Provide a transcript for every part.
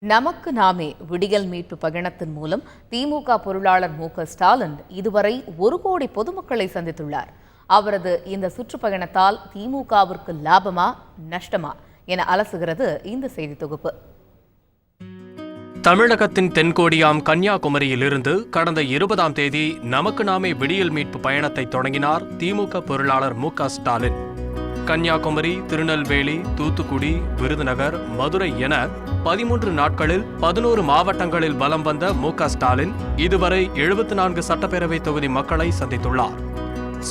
நமக்கு நாமே விடியல் மீட்பு பயணத்தின் மூலம் திமுக பொருளாளர் மு.க.ஸ்டாலின் இதுவரை 1 கோடி பொதுமக்களை சந்தித்துள்ளார். அவரது இந்த சுற்றுப்பயணத்தால் திமுகவிற்கு லாபமா நஷ்டமா என அலசுகிறது இந்த செய்தி தொகுப்பு. தமிழகத்தின் தென்கோடியாம் கன்னியாகுமரியிலிருந்து கடந்த 20ஆம் தேதி நமக்கு நாமே விடியல் மீட்பு பயணத்தை தொடங்கினார் திமுக பொருளாளர் மு.க.ஸ்டாலின். கன்னியாகுமரி, திருநெல்வேலி, தூத்துக்குடி, விருதுநகர், மதுரை என 13 நாட்களில் 11 மாவட்டங்களில் வலம் வந்த மு.க.ஸ்டாலின் இதுவரை 74 சட்டப்பேரவை தொகுதி மக்களை சந்தித்துள்ளார்.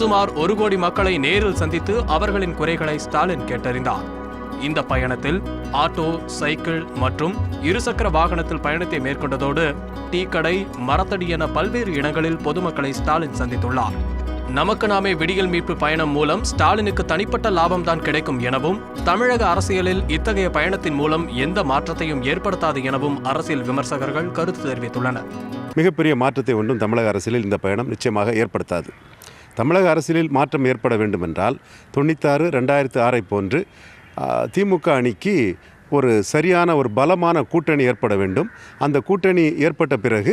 சுமார் 1 கோடி மக்களை நேரில் சந்தித்து அவர்களின் குறைகளை ஸ்டாலின் கேட்டறிந்தார். இந்த பயணத்தில் ஆட்டோ, சைக்கிள் மற்றும் இருசக்கர வாகனத்தில் பயணத்தை மேற்கொண்டதோடு டீ கடை, மரத்தடி என பல்வேறு இடங்களில் பொதுமக்களை ஸ்டாலின் சந்தித்துள்ளார். நமக்கு நாமே விடியல் மீட்பு பயணம் மூலம் ஸ்டாலினுக்கு தனிப்பட்ட லாபம் தான் கிடைக்கும் எனவும், தமிழக அரசியலில் இத்தகைய பயணத்தின் மூலம் எந்த மாற்றத்தையும் ஏற்படுத்தாது எனவும் அரசியல் விமர்சகர்கள் கருத்து தெரிவித்துள்ளனர். மிகப்பெரிய மாற்றத்தை ஒன்றும் தமிழக அரசியலில் இந்த பயணம் நிச்சயமாக ஏற்படுத்தாது. தமிழக அரசியலில் மாற்றம் ஏற்பட வேண்டுமென்றால் 96, 2006 போன்று திமுக அணிக்கு ஒரு சரியான ஒரு பலமான கூட்டணி ஏற்பட வேண்டும். அந்த கூட்டணி ஏற்பட்ட பிறகு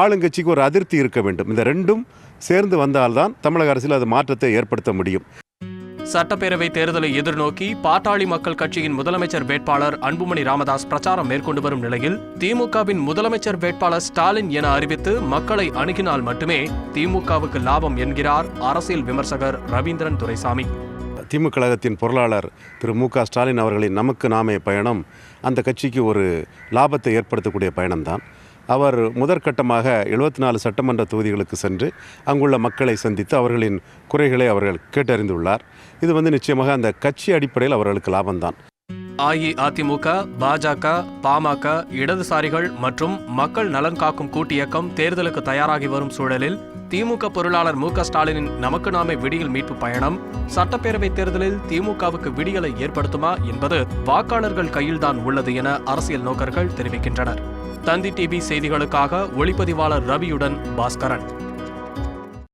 ஆளுங்கட்சிக்கு ஒரு அதிருப்தி இருக்க வேண்டும். இந்த ரெண்டும் சேர்ந்து வந்தால்தான் தமிழக அரசியல் அது மாற்றத்தை ஏற்படுத்த முடியும். சட்டப்பேரவை தேர்தலை எதிர்நோக்கி பாட்டாளி மக்கள் கட்சியின் முதலமைச்சர் வேட்பாளர் அன்புமணி ராமதாஸ் பிரச்சாரம் மேற்கொண்டு வரும் நிலையில் திமுகவின் முதலமைச்சர் வேட்பாளர் ஸ்டாலின் என அறிவித்து மக்களை அணுகினால் மட்டுமே திமுகவுக்கு லாபம் என்கிறார் அரசியல் விமர்சகர் ரவீந்திரன் துரைசாமி. திமுக கழகத்தின் பொருளாளர் திரு மு.க.ஸ்டாலின் அவர்களின் நமக்கு நாமே பயணம் அந்த கட்சிக்கு ஒரு லாபத்தை ஏற்படுத்தக்கூடிய பயணம்தான். அவர் முதற்கட்டமாக 74 சட்டமன்ற தொகுதிகளுக்கு சென்று அங்குள்ள மக்களை சந்தித்து அவர்களின் குறைகளை அவர்கள் கேட்டறிந்துள்ளார். இது நிச்சயமாக அந்த கட்சி அடிப்படையில் அவர்களுக்கு லாபம்தான். அஇஅதிமுக, பாஜக, பாமக, இடதுசாரிகள் மற்றும் மக்கள் நலன் காக்கும் கூட்டியக்கம் தேர்தலுக்கு தயாராகி வரும் சூழலில் திமுக பொருளாளர் மு.க.ஸ்டாலினின் நமக்கு நாமே விடியல் மீட்பு பயணம் சட்டப்பேரவை தேர்தலில் திமுகவுக்கு விடியலை ஏற்படுத்துமா என்பது வாக்காளர்கள் கையில்தான் உள்ளது என அரசியல் நோக்கர்கள் தெரிவிக்கின்றனர். தந்தி டிவி செய்திகளுக்காக ஒளிப்பதிவாளர் ரவியுடன் பாஸ்கரன்.